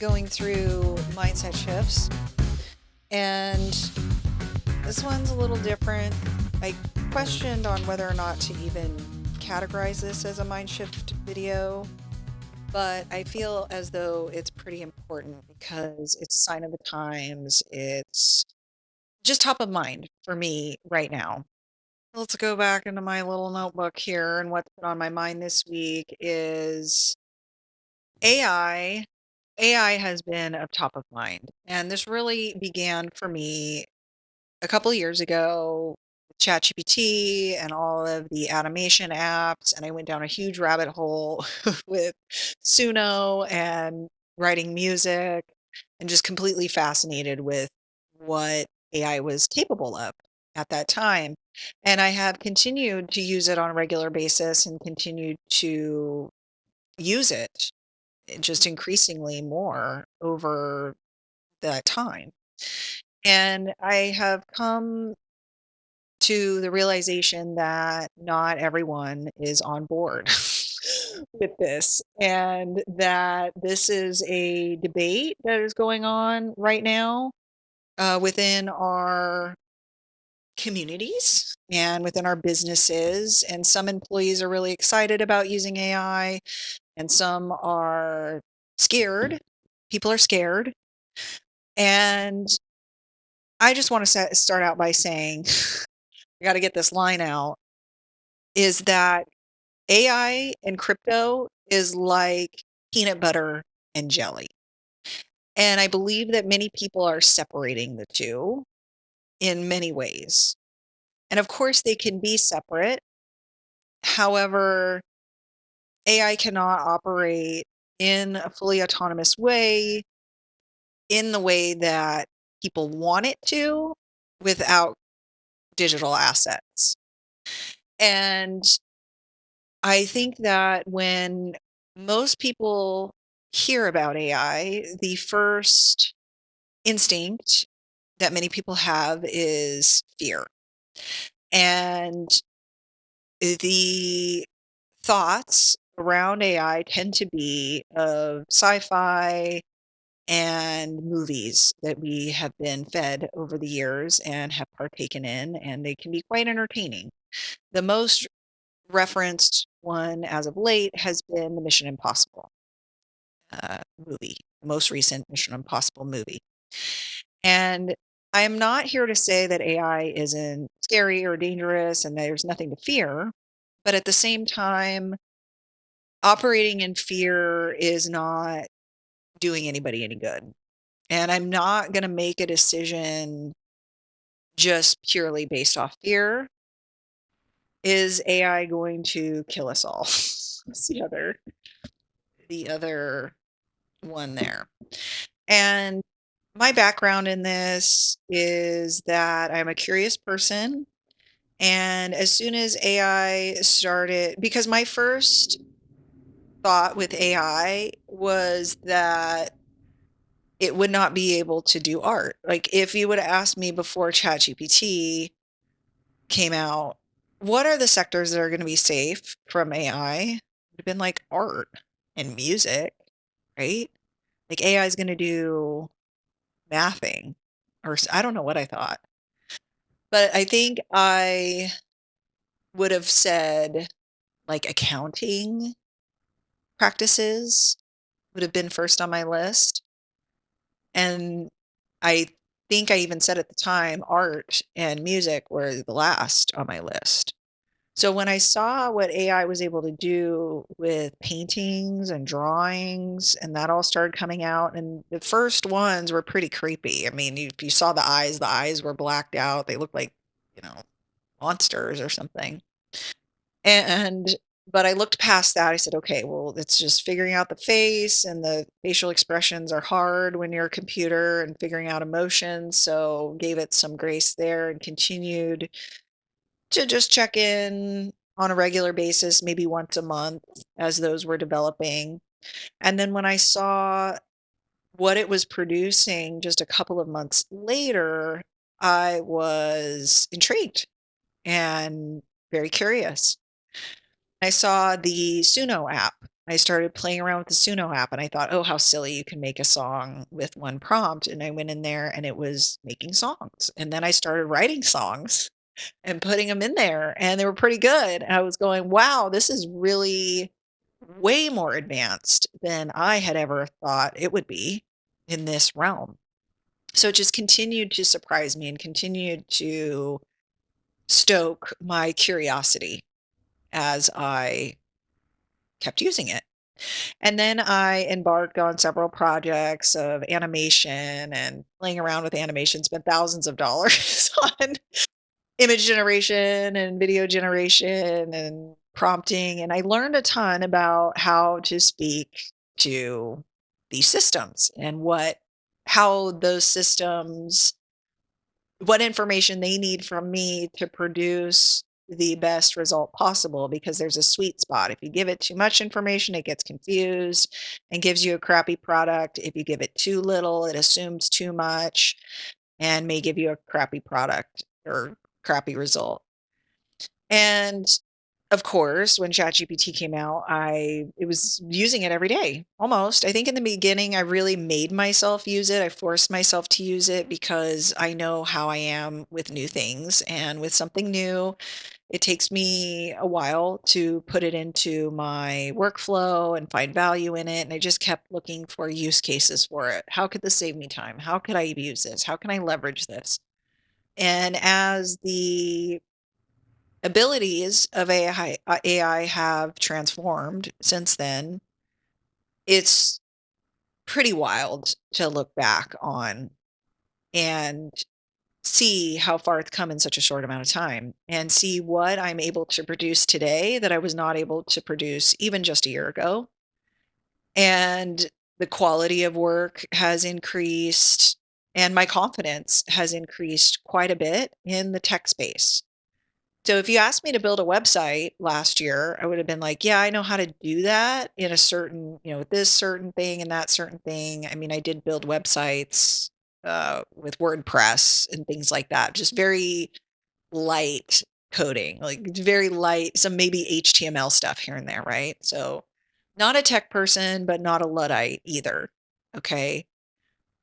going through mindset shifts, and this one's a little different. I questioned on whether or not to even categorize this as a mind shift video, but I feel as though it's pretty important because it's a sign of the times. It's just top of mind for me right now. Let's go back into my little notebook here, and what's been on my mind this week is AI. AI has been a top of mind, and this really began for me a couple years ago with ChatGPT and all of the animation apps, and I went down a huge rabbit hole with Suno and writing music, and just completely fascinated with what AI was capable of at that time. And I have continued to use it on a regular basis and continued to use it just increasingly more over that time. And I have come to the realization that not everyone is on board with this, and that this is a debate that is going on right now within our communities and within our businesses. And some employees are really excited about using AI, and some are scared. People are scared. And I just want to start out by saying, I got to get this line out, is that AI and crypto is like peanut butter and jelly. And I believe that many people are separating the two in many ways. And of course, they can be separate. However, AI cannot operate in a fully autonomous way, in the way that people want it to, without digital assets. And I think that when most people hear about AI, the first instinct that many people have is fear. And the thoughts around AI tend to be of sci-fi and movies that we have been fed over the years and have partaken in, and they can be quite entertaining. The most referenced one as of late has been the Mission Impossible movie, the most recent Mission Impossible movie. And I am not here to say that AI isn't scary or dangerous and there's nothing to fear, but at the same time, operating in fear is not doing anybody any good. And I'm not going to make a decision just purely based off fear. Is AI going to kill us all? That's the other one there. And my background in this is that I'm a curious person. And as soon as AI started, because my first thought with AI was that it would not be able to do art. Like, if you would have asked me before ChatGPT came out, what are the sectors that are going to be safe from AI? It would have been like art and music, right? Like AI is going to do mathing, or I don't know what I thought. But I think I would have said like accounting practices would have been first on my list. And I think I even said at the time art and music were the last on my list. So when I saw what AI was able to do with paintings and drawings, and that all started coming out, and the first ones were pretty creepy. I mean, if you saw the eyes were blacked out. They looked like, you know, monsters or something. And but I looked past that. I said, okay, well, it's just figuring out the face, and the facial expressions are hard when you're a computer and figuring out emotions. So gave it some grace there and continued to just check in on a regular basis, maybe once a month as those were developing. And then when I saw what it was producing just a couple of months later, I was intrigued and very curious. I saw the Suno app. I started playing around with the Suno app and I thought, oh, how silly you can make a song with one prompt. And I went in there and it was making songs. And then I started writing songs and putting them in there and they were pretty good. And I was going, wow, this is really way more advanced than I had ever thought it would be in this realm. So it just continued to surprise me and continued to stoke my curiosity as I kept using it. And then I embarked on several projects of animation and playing around with animation, spent thousands of dollars on image generation and video generation and prompting. And I learned a ton about how to speak to these systems and how those systems, what information they need from me to produce the best result possible because there's a sweet spot. If you give it too much information, it gets confused and gives you a crappy product. If you give it too little, it assumes too much and may give you a crappy product or crappy result. And of course, when ChatGPT came out, I it was using it every day, almost. I think in the beginning, I really made myself use it. I forced myself to use it because I know how I am with new things. And with something new, it takes me a while to put it into my workflow and find value in it. And I just kept looking for use cases for it. How could this save me time? How could I use this? How can I leverage this? And as the abilities of AI have transformed since then, it's pretty wild to look back on and see how far it's come in such a short amount of time and see what I'm able to produce today that I was not able to produce even just a year ago. And the quality of work has increased and my confidence has increased quite a bit in the tech space. So if you asked me to build a website last year, I would have been like, yeah, I know how to do that in a certain, with this certain thing and that certain thing. I mean, I did build websites with WordPress and things like that, just very light coding, like very light, some maybe HTML stuff here and there, right? So not a tech person, but not a Luddite either. Okay.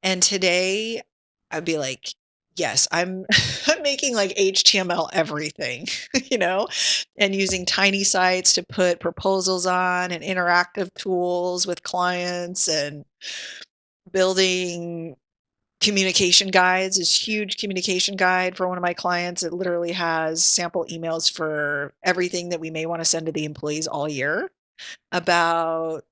And today, I'd be like, "Yes, I'm I'm making, like, HTML everything," you know, and using tiny sites to put proposals on and interactive tools with clients and building communication guides, this huge communication guide for one of my clients. It literally has sample emails for everything that we may wanna send to the employees all year about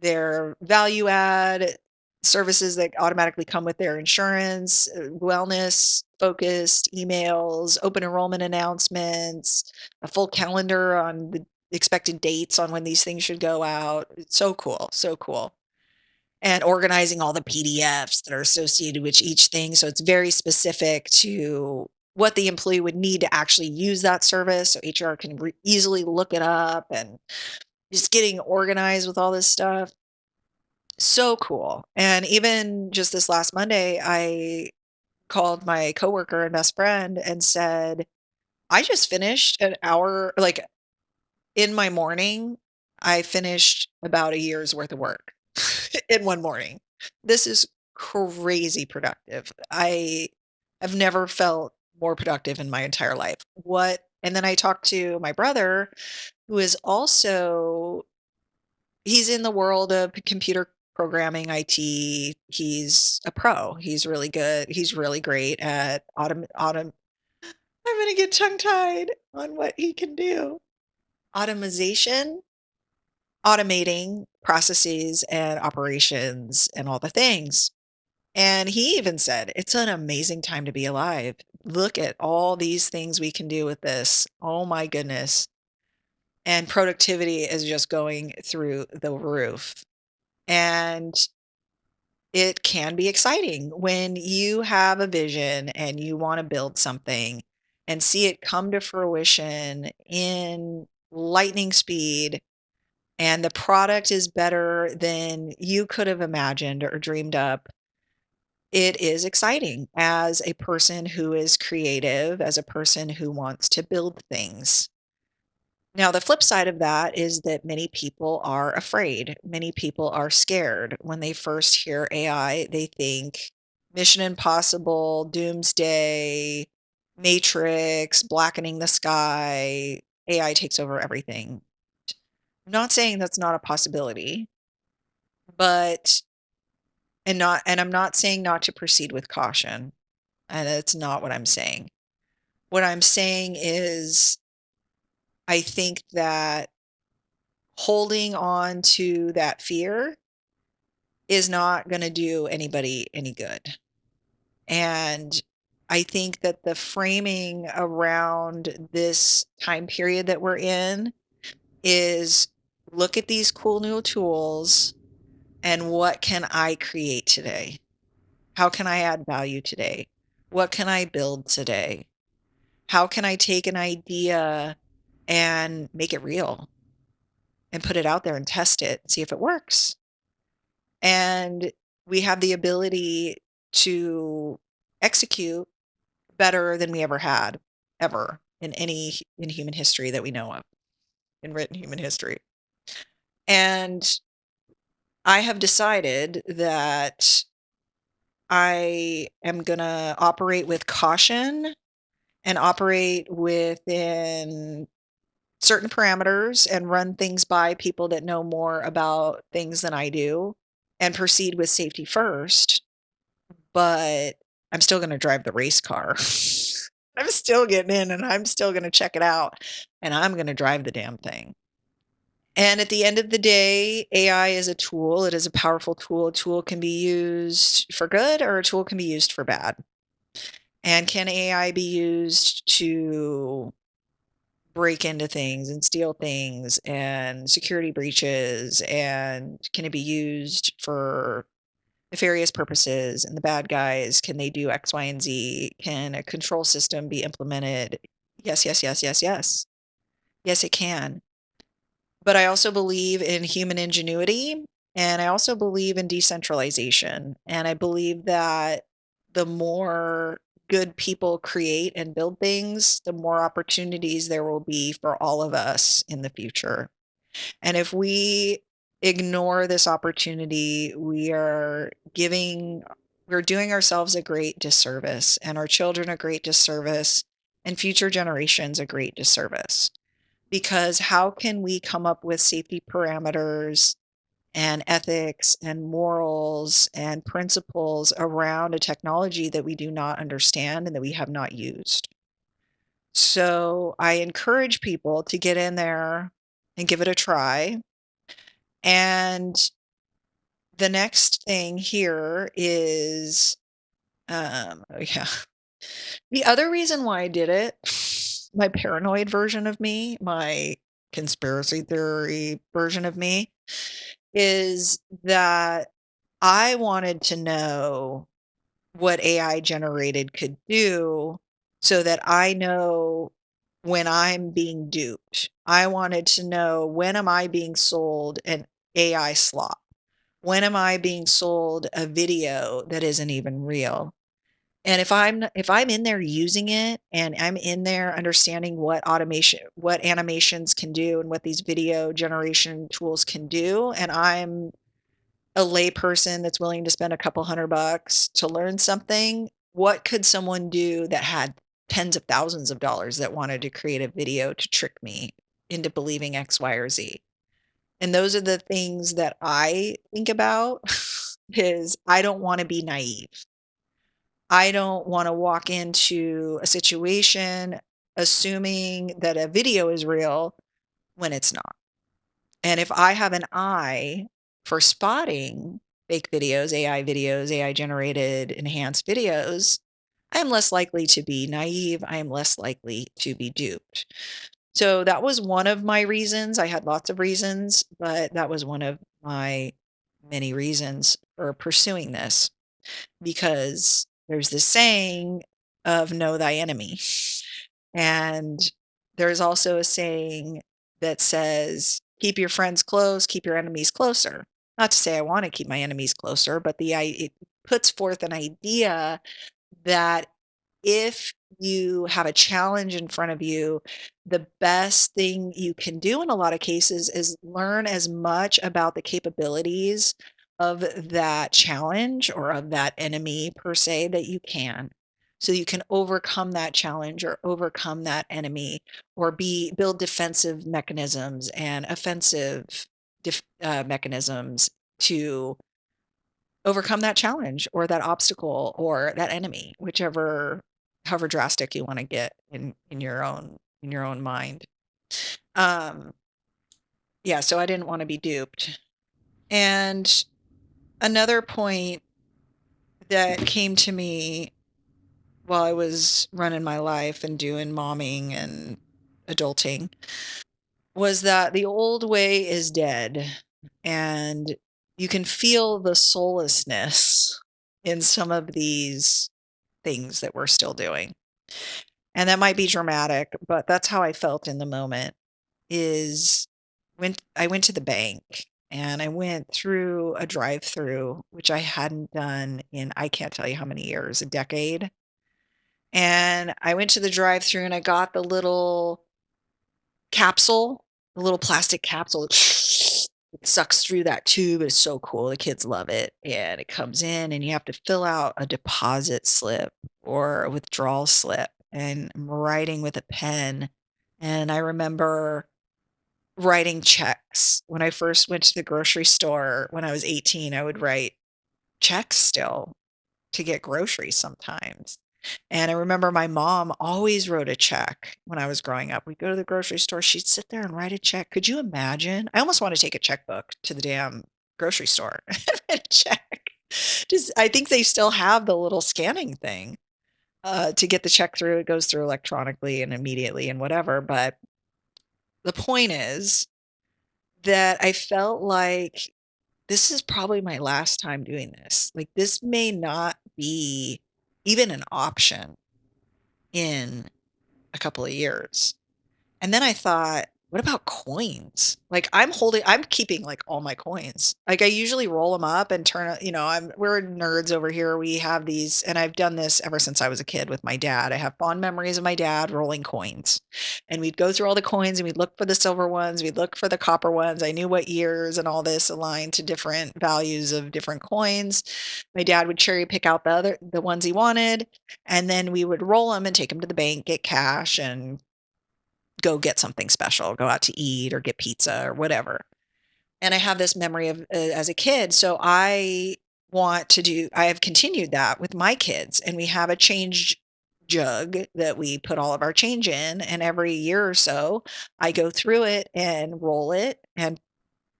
their value add services that automatically come with their insurance, wellness focused emails, open enrollment announcements, a full calendar on the expected dates on when these things should go out. It's so cool, so cool. And organizing all the PDFs that are associated with each thing. So it's very specific to what the employee would need to actually use that service. So HR can easily look it up and just getting organized with all this stuff. So cool. And even just this last Monday, I called my coworker and best friend and said, I just finished an hour, like in my morning, I finished about a year's worth of work in one morning. This is crazy productive. I have never felt more productive in my entire life. And then I talked to my brother, who is also he's in the world of computer programming, IT. He's a pro. He's really good. He's really great at I'm gonna get tongue-tied on what he can do. Automation, automating processes and operations and all the things. And he even said, "It's an amazing time to be alive. Look at all these things we can do with this. Oh my goodness." And productivity is just going through the roof. And it can be exciting when you have a vision and you want to build something and see it come to fruition in lightning speed and the product is better than you could have imagined or dreamed up. It is exciting as a person who is creative, as a person who wants to build things. Now, the flip side of that is that many people are afraid. Many people are scared. When they first hear AI, they think Mission Impossible, Doomsday, Matrix, blackening the sky, AI takes over everything. I'm not saying that's not a possibility, but and I'm not saying not to proceed with caution. And that's not what I'm saying. What I'm saying is I think that holding on to that fear is not going to do anybody any good. And I think that the framing around this time period that we're in is look at these cool new tools and what can I create today? How can I add value today? What can I build today? How can I take an idea and make it real and put it out there and test it and see if it works? And we have the ability to execute better than we ever had, ever in human history that we know of, in written human history. And I have decided that I am gonna operate with caution and operate within certain parameters and run things by people that know more about things than I do and proceed with safety first, but I'm still gonna drive the race car. I'm still getting in and I'm still gonna check it out and I'm gonna drive the damn thing. And at the end of the day, AI is a tool. It is a powerful tool. A tool can be used for good or a tool can be used for bad. And can AI be used to break into things and steal things and security breaches? And can it be used for nefarious purposes? And the bad guys, can they do X, Y, and Z? Can a control system be implemented? Yes, yes, yes, yes, yes. Yes, it can. But I also believe in human ingenuity, and I also believe in decentralization, and I believe that the more good people create and build things, the more opportunities there will be for all of us in the future. And if we ignore this opportunity, we're doing ourselves a great disservice and our children a great disservice and future generations a great disservice. Because how can we come up with safety parameters and ethics and morals and principles around a technology that we do not understand and that we have not used? So I encourage people to get in there and give it a try. And the next thing here is, oh yeah, the other reason why I did it, my paranoid version of me, my conspiracy theory version of me, is that I wanted to know what AI generated could do so that I know when I'm being duped. I wanted to know, when am I being sold an AI slop? When am I being sold a video that isn't even real? And if I'm in there using it and I'm in there understanding what animations can do and what these video generation tools can do, and I'm a layperson that's willing to spend a couple $100 to learn something, what could someone do that had tens of thousands of dollars that wanted to create a video to trick me into believing X, Y, or Z? And those are the things that I think about is I don't wanna be naive. I don't wanna walk into a situation assuming that a video is real when it's not. And if I have an eye for spotting fake videos, AI generated enhanced videos, I am less likely to be naive. I am less likely to be duped. So that was one of my reasons. I had lots of reasons, but that was one of my many reasons for pursuing this because there's this saying of know thy enemy. And there's also a saying that says, keep your friends close, keep your enemies closer. Not to say I want to keep my enemies closer, but it puts forth an idea that if you have a challenge in front of you, the best thing you can do in a lot of cases is learn as much about the capabilities of that challenge or of that enemy per se that you can. So you can overcome that challenge or overcome that enemy or build defensive mechanisms and offensive mechanisms to overcome that challenge or that obstacle or that enemy, whichever however drastic you wanna get in your own mind. Um, yeah, so I didn't wanna be duped. And another point that came to me while I was running my life and doing momming and adulting was that the old way is dead, and you can feel the soullessness in some of these things that we're still doing. And that might be dramatic, but that's how I felt in the moment is when I went to the bank and I went through a drive-through, which I hadn't done in I can't tell you how many years, a decade. And I went to the drive-through and I got the little capsule, the little plastic capsule. It sucks through that tube. It's so cool. The kids love it. And it comes in and you have to fill out a deposit slip or a withdrawal slip. And I'm writing with a pen. And I remember writing checks. When I first went to the grocery store when I was 18, I would write checks still to get groceries sometimes. And I remember my mom always wrote a check when I was growing up. We'd go to the grocery store, she'd sit there and write a check. Could you imagine? I almost want to take a checkbook to the damn grocery store and write a check. Just I think they still have the little scanning thing, to get the check through. It goes through electronically and immediately and whatever, but the point is that I felt like this is probably my last time doing this. Like, this may not be even an option in a couple of years. And then I thought, what about coins? Like I'm keeping like all my coins. Like I usually roll them up and we're nerds over here. We have these, and I've done this ever since I was a kid with my dad. I have fond memories of my dad rolling coins. And we'd go through all the coins and we'd look for the silver ones, we'd look for the copper ones. I knew what years and all this aligned to different values of different coins. My dad would cherry pick out the ones he wanted, and then we would roll them and take them to the bank, get cash, and go get something special, go out to eat or get pizza or whatever. And I have this memory of as a kid, so I have continued that with my kids, and we have a change jug that we put all of our change in, and every year or so, I go through it and roll it and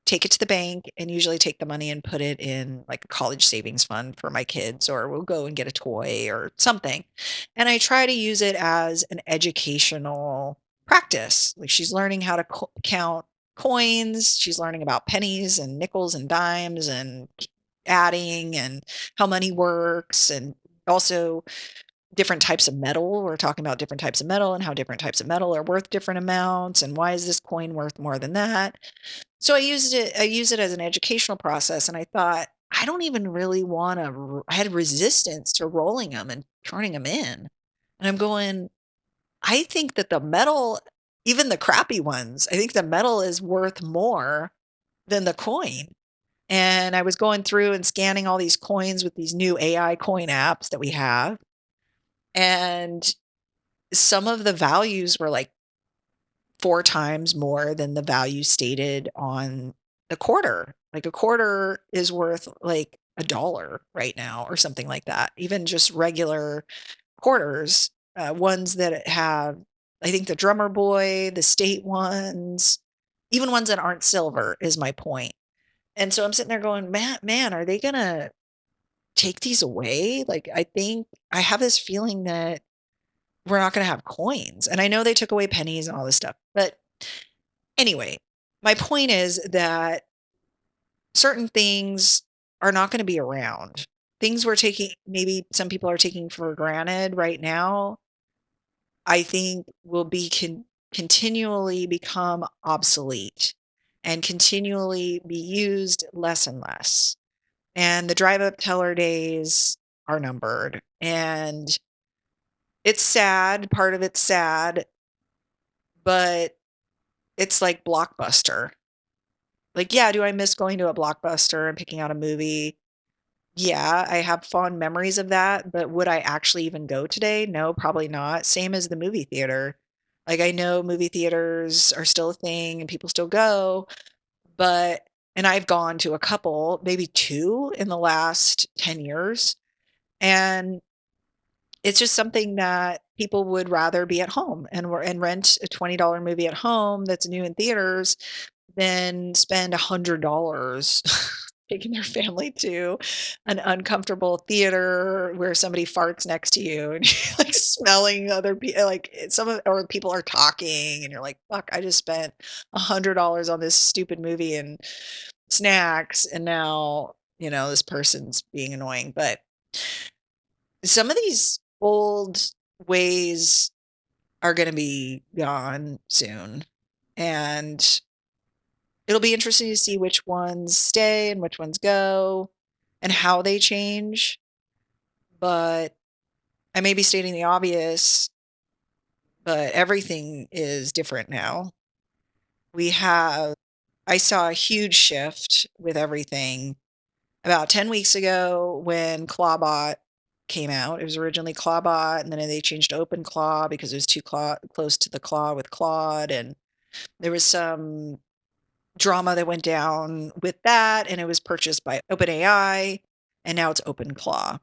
take it to the bank and usually take the money and put it in like a college savings fund for my kids, or we'll go and get a toy or something. And I try to use it as an educational practice. Like she's learning how to count coins, she's learning about pennies and nickels and dimes and adding and how money works, and also different types of metal. We're talking about different types of metal and how different types of metal are worth different amounts and why is this coin worth more than that. So I use it as an educational process, and I thought, I don't even really wanna I had resistance to rolling them and turning them in. And I'm going, I think that the metal, even the crappy ones, I think the metal is worth more than the coin. And I was going through and scanning all these coins with these new AI coin apps that we have, and some of the values were, like, 4 times more than the value stated on the quarter. Like, a quarter is worth, like, a dollar right now or something like that. Even just regular quarters, ones that have I think the drummer boy, the state ones, even ones that aren't silver is my point. And so I'm sitting there going, Man, are they gonna take these away?" Like, I think I have this feeling that we're not gonna have coins, and I know they took away pennies and all this stuff, but anyway, my point is that certain things are not gonna be around. Things we're taking maybe some people are taking for granted right now, I think will be continually become obsolete and continually be used less and less. And the drive up teller days are numbered. And It's sad, part of it's sad, but it's like Blockbuster. Like, yeah, do I miss going to a Blockbuster and picking out a movie? Yeah, I have fond memories of that, but would I actually even go today? No, probably not. Same as the movie theater. Like, I know movie theaters are still a thing and people still go, but and I've gone to a couple, maybe 2 in the last 10 years, and it's just something that people would rather be at home and rent a $20 movie at home that's new in theaters than spend $100 taking their family to an uncomfortable theater where somebody farts next to you and you're, like, smelling other people, like, some of or people are talking and you're like, "Fuck, I just spent $100 on this stupid movie and snacks, and now, this person's being annoying." But some of these old ways are gonna be gone soon, and it'll be interesting to see which ones stay and which ones go and how they change, but I may be stating the obvious, but everything is different now. We have I saw a huge shift with everything about 10 weeks ago when Clawbot came out. It was originally Clawbot, and then they changed to OpenClaw because it was too close to the claw with Claude, and there was some drama that went down with that, and it was purchased by OpenAI, and now it's OpenClaw.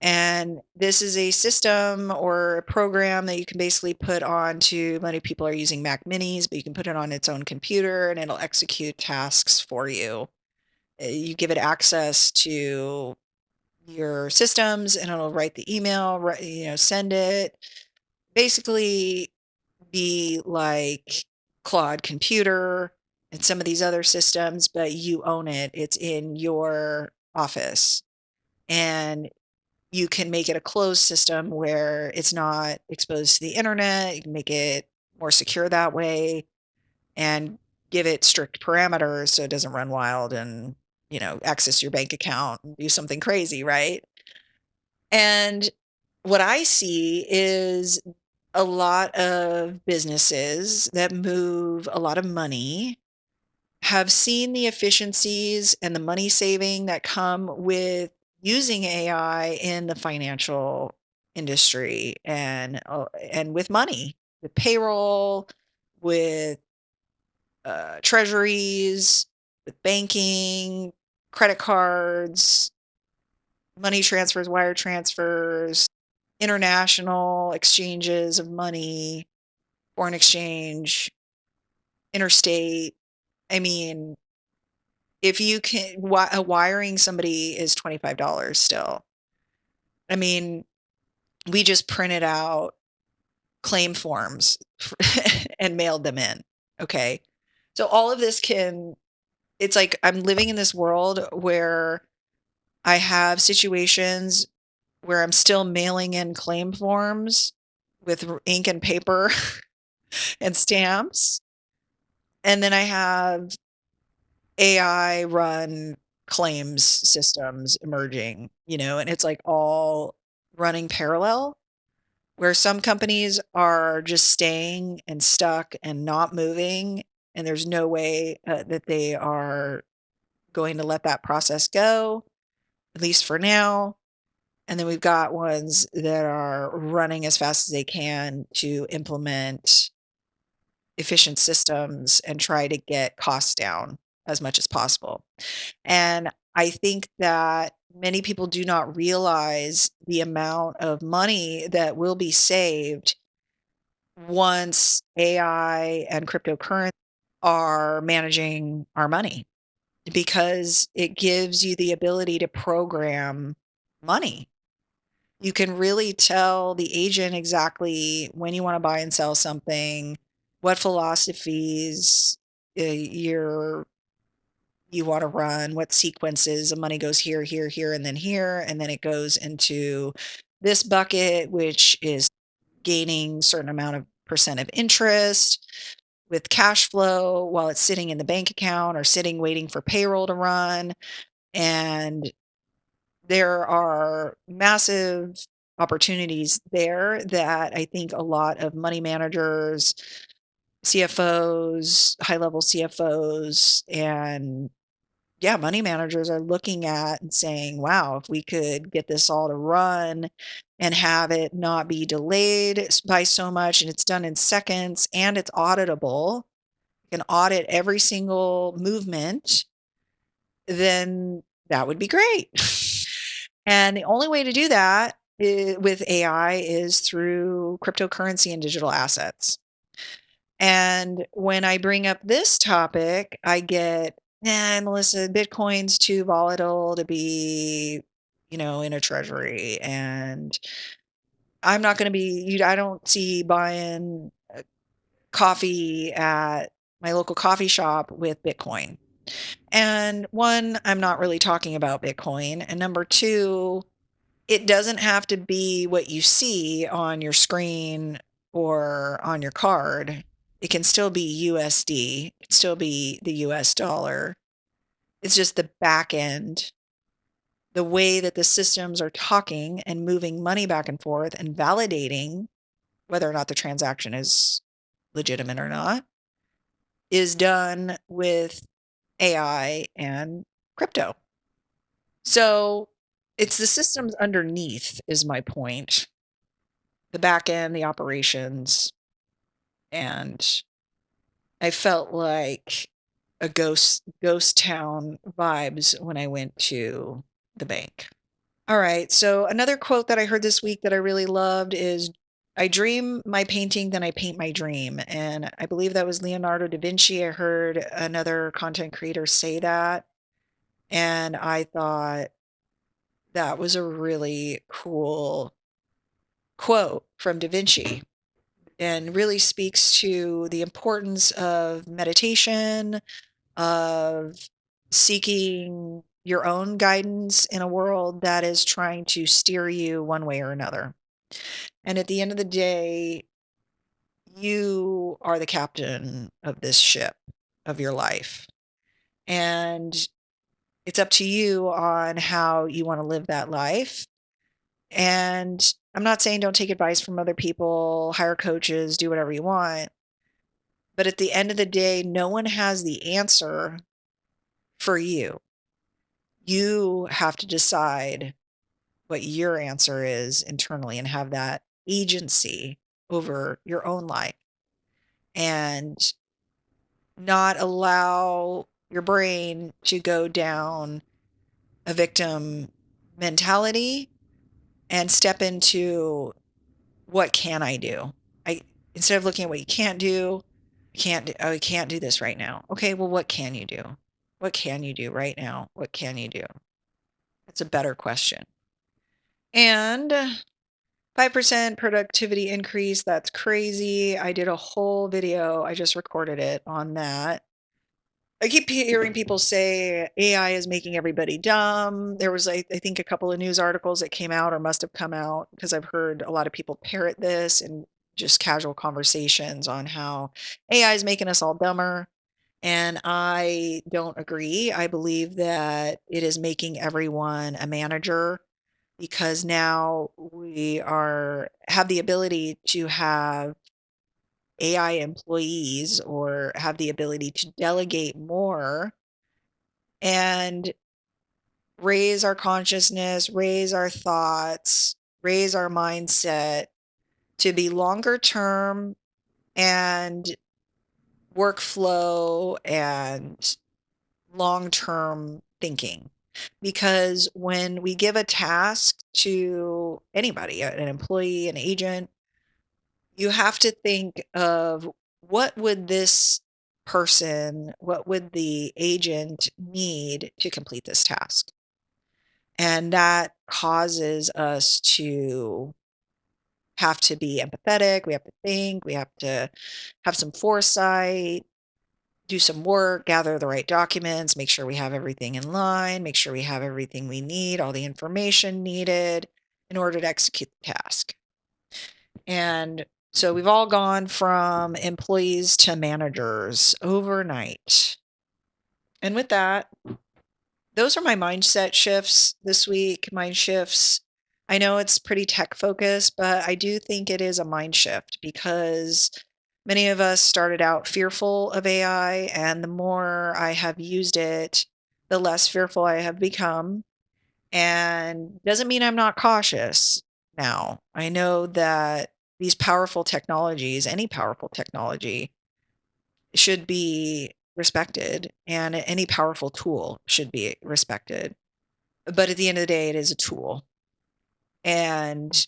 And this is a system or a program that you can basically put on to many people are using Mac Minis, but you can put it on its own computer and it'll execute tasks for you. You give it access to your systems and it'll write the email, send it. Basically be like Claude Computer and some of these other systems, but you own it. It's in your office. And you can make it a closed system where it's not exposed to the internet. You can make it more secure that way and give it strict parameters so it doesn't run wild and, access your bank account and do something crazy, right? And what I see is a lot of businesses that move a lot of money have seen the efficiencies and the money saving that come with using AI in the financial industry and with money, with payroll, with treasuries, with banking, credit cards, money transfers, wire transfers, international exchanges of money, foreign exchange, interstate. I mean, if you can wiring somebody is $25 still. I mean, we just printed out claim forms and mailed them in, okay? So all of this it's like I'm living in this world where I have situations where I'm still mailing in claim forms with ink and paper and stamps, and then I have AI run claims systems emerging, and it's like all running parallel where some companies are just staying and stuck and not moving. And there's no way that they are going to let that process go, at least for now. And then we've got ones that are running as fast as they can to implement efficient systems and try to get costs down as much as possible. And I think that many people do not realize the amount of money that will be saved once AI and cryptocurrency are managing our money because it gives you the ability to program money. You can really tell the agent exactly when you want to buy and sell something, what philosophies you're you want to run, what sequences of money goes here, here, here, and then it goes into this bucket, which is gaining certain amount of percent of interest with cash flow while it's sitting in the bank account or sitting waiting for payroll to run. And there are massive opportunities there that I think a lot of money managers, CFOs, high level CFOs, and yeah, money managers are looking at and saying, wow, if we could get this all to run and have it not be delayed by so much, and it's done in seconds and it's auditable, can audit every single movement, then that would be great. And the only way to do that with AI is through cryptocurrency and digital assets. And when I bring up this topic, I get, Melissa, Bitcoin's too volatile to be, in a treasury. And I'm not going to be, I don't see buying coffee at my local coffee shop with Bitcoin. And one, I'm not really talking about Bitcoin. And number two, it doesn't have to be what you see on your screen or on your card. It can still be USD. It can still be the US dollar. It's just the back end, the way that the systems are talking and moving money back and forth and validating whether or not the transaction is legitimate or not is done with AI and crypto. So it's the systems underneath, is my point. The back end, the operations. And I felt like a ghost town vibes when I went to the bank. All right. So another quote that I heard this week that I really loved is, I dream my painting, then I paint my dream. And I believe that was Leonardo da Vinci. I heard another content creator say that. And I thought that was a really cool quote from Da Vinci, and really speaks to the importance of meditation, of seeking your own guidance in a world that is trying to steer you one way or another. And at the end of the day, you are the captain of this ship of your life. And it's up to you on how you want to live that life. And I'm not saying don't take advice from other people, hire coaches, do whatever you want. But at the end of the day, no one has the answer for you. You have to decide what your answer is internally and have that agency over your own life, and not allow your brain to go down a victim mentality and step into, what can I do? Instead of looking at what you can't do, I can't do this right now. Okay, well, what can you do? What can you do right now? What can you do? That's a better question. And 5% productivity increase. That's crazy. I did a whole video. I just recorded it on that. I keep hearing people say AI is making everybody dumb. There was, I think, a couple of news articles that came out or must have come out, because I've heard a lot of people parrot this in just casual conversations on how AI is making us all dumber. And I don't agree. I believe that it is making everyone a manager, because now we have the ability to have AI employees, or have the ability to delegate more and raise our consciousness, raise our thoughts, raise our mindset to be longer term and workflow and long term thinking. Because when we give a task to anybody, an employee, an agent, you have to think of, what would this person, what would the agent need to complete this task? And that causes us to have to be empathetic. We have to think, we have to have some foresight, do some work, gather the right documents, make sure we have everything in line, make sure we have everything we need, all the information needed in order to execute the task. And so we've all gone from employees to managers overnight. And with that, those are my mindset shifts this week, mind shifts. I know it's pretty tech focused, but I do think it is a mind shift because many of us started out fearful of AI, and the more I have used it, the less fearful I have become. And doesn't mean I'm not cautious now. I know that these powerful technologies, any powerful technology, should be respected, and any powerful tool should be respected. But at the end of the day, it is a tool. And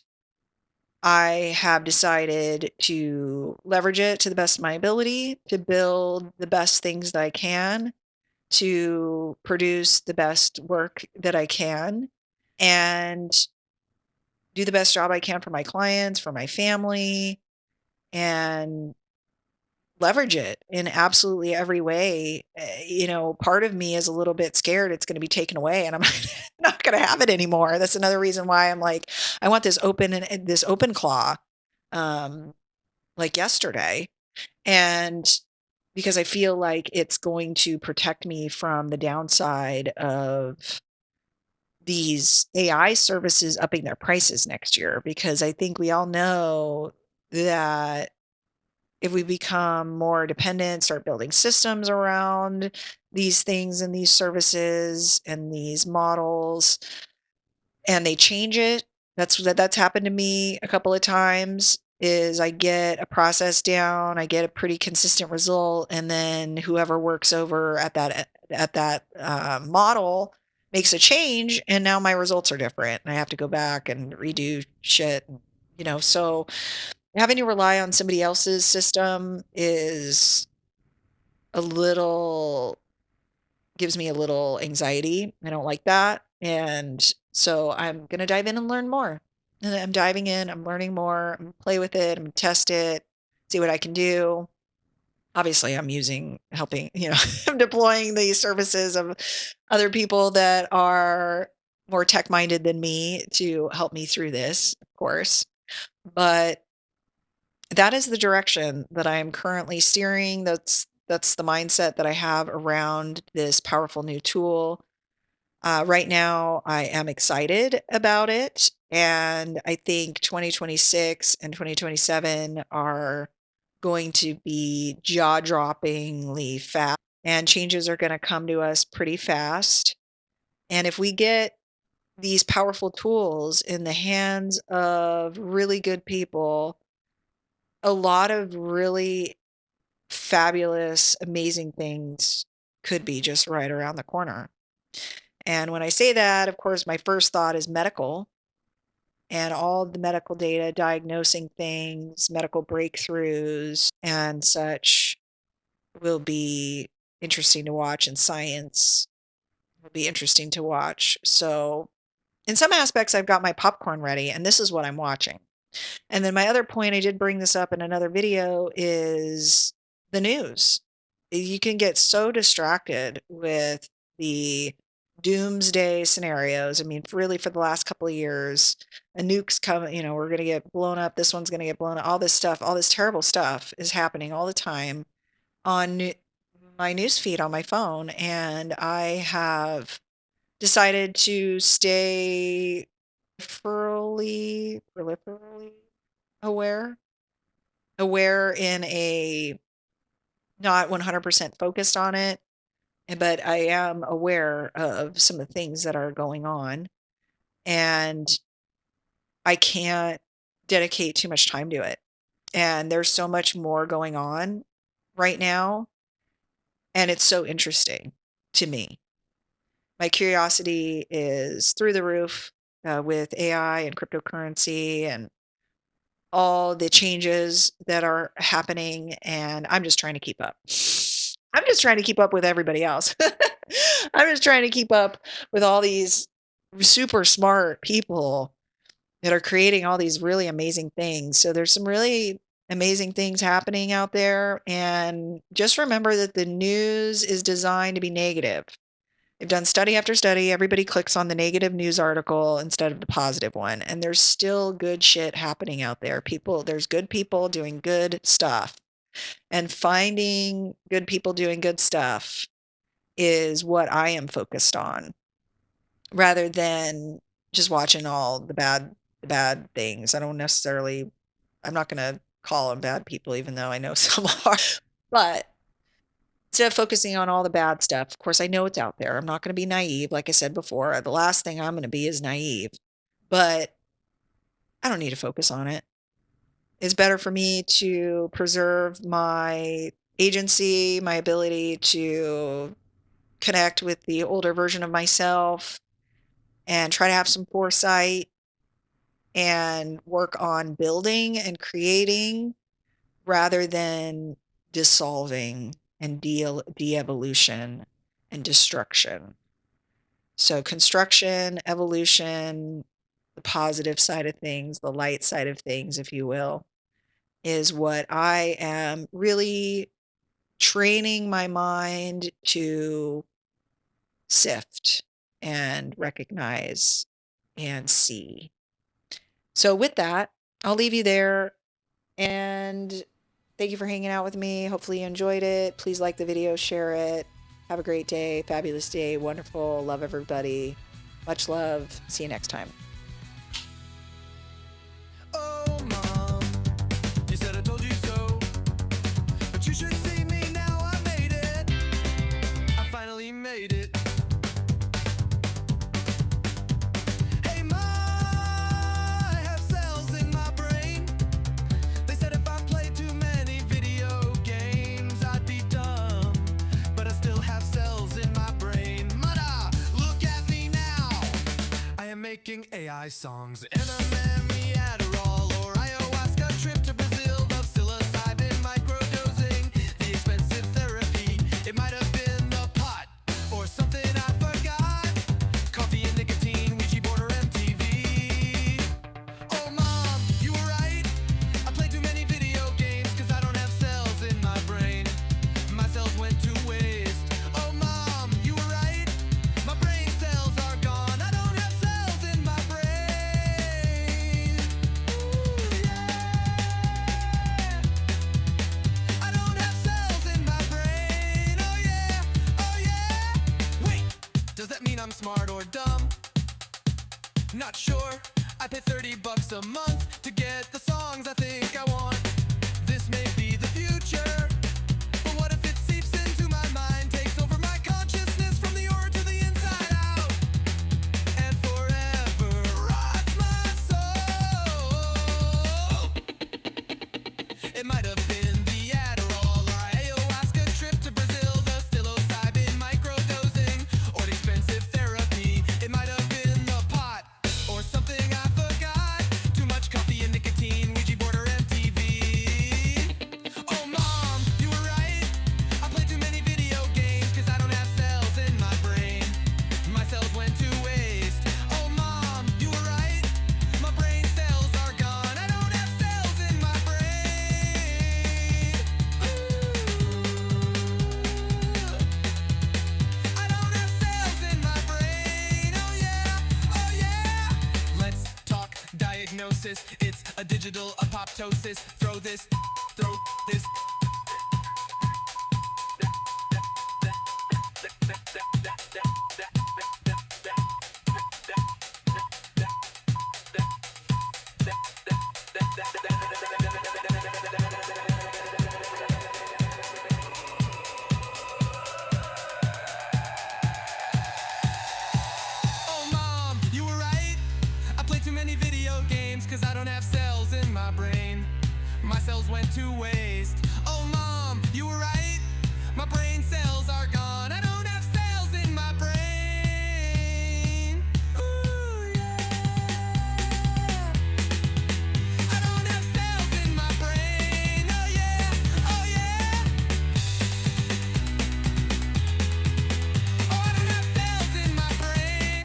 I have decided to leverage it to the best of my ability to build the best things that I can, to produce the best work that I can, and do the best job I can for my clients, for my family, and leverage it in absolutely every way. Part of me is a little bit scared it's going to be taken away and I'm not going to have it anymore. That's another reason why I'm like, I want this open claw, um, like yesterday. And because I feel like it's going to protect me from the downside of these AI services upping their prices next year, because I think we all know that if we become more dependent, start building systems around these things and these services and these models, and they change it. That's happened to me a couple of times. Is I get a process down, I get a pretty consistent result, and then whoever works over at that model makes a change, and now my results are different, and I have to go back and redo shit. So having to rely on somebody else's system is a little gives me a little anxiety. I don't like that. And so I'm going to dive in and learn more. And I'm diving in, I'm learning more, I'm gonna play with it, I'm gonna test it, see what I can do. Obviously, I'm helping, I'm deploying the services of other people that are more tech minded than me to help me through this, of course. But that is the direction that I am currently steering. That's the mindset that I have around this powerful new tool. Right now, I am excited about it, and I think 2026 and 2027 are going to be jaw-droppingly fast, and changes are going to come to us pretty fast. And if we get these powerful tools in the hands of really good people, a lot of really fabulous, amazing things could be just right around the corner. And when I say that, of course, my first thought is medical and all the medical data diagnosing things, medical breakthroughs, and such will be interesting to watch, and science will be interesting to watch. So, in some aspects, I've got my popcorn ready, and this is what I'm watching. And then my other point, I did bring this up in another video, is the news. You can get so distracted with the doomsday scenarios. I mean, really, for the last couple of years, a nuke's coming, we're going to get blown up. This one's going to get blown up. All this stuff, all this terrible stuff is happening all the time on my news feed on my phone. And I have decided to stay peripherally aware, aware in a not 100% focused on it, but I am aware of some of the things that are going on, and I can't dedicate too much time to it. And there's so much more going on right now, and it's so interesting to me. My curiosity is through the roof with AI and cryptocurrency and all the changes that are happening, and I'm just trying to keep up. I'm just trying to keep up with everybody else. I'm just trying to keep up with all these super smart people that are creating all these really amazing things. So there's some really amazing things happening out there, and just remember that the news is designed to be negative. They've done study after study. Everybody clicks on the negative news article instead of the positive one. And there's still good shit happening out there. There's good people doing good stuff. And finding good people doing good stuff is what I am focused on rather than just watching all the bad things. I'm not gonna call them bad people, even though I know some are. But instead of focusing on all the bad stuff, of course, I know it's out there. I'm not gonna be naive, like I said before. The last thing I'm gonna be is naive, but I don't need to focus on it. It's better for me to preserve my agency, my ability to connect with the older version of myself and try to have some foresight and work on building and creating rather than dissolving and de-evolution and destruction. So construction, evolution, the positive side of things, the light side of things, if you will, is what I am really training my mind to sift and recognize and see. So with that, I'll leave you there and thank you for hanging out with me. Hopefully you enjoyed it. Please like the video, share it. Have a great day, fabulous day, wonderful. Love everybody. Much love. See you next time. Oh, Mom, you said I told you so, but you should see me now. I made it. I finally made it. Hey, Mom, I have cells in my brain. They said if I played too many video games, I'd be dumb, but I still have cells in my brain. Mother, look at me now. I am making AI songs, NMME Adderall or ayahuasca, trip to Brazil of psilocybin, microdosing, the expensive therapy. It might have been the pot or something I forgot. Coffee and nicotine, Ouija board or MTV. Oh, Mom, you were right. I play too many video games cause I don't have cells in my brain. My cells went to waste. Oh, Mom, you were right. My brain cells are gone. I don't have cells in my brain. Ooh, yeah. I don't have cells in my brain. Oh, yeah. Oh, yeah. Wait, does that mean I'm smart or dumb? Not sure. I pay $30 a month to get the songs I think I want. This may be the future, but what if it seeps into my mind, takes over my consciousness from the aura to the inside out, and forever rots my soul? It might have been the Adderall or ayahuasca, trip to Brazil, the psilocybin, microdosing, or the expensive therapy. It might have been the pot or something I forgot. Too much coffee and nicotine, Ouija board or MTV. Oh, Mom, you were right. I play too many video games cause I don't have cells in my brain. My cells went to waste. Oh, Mom, you were right. My brain cells are gone. I don't have cells in my brain. I don't have cells in my brain. Oh, yeah. Oh, yeah. Let's talk diagnosis. It's a digital apoptosis. Throw this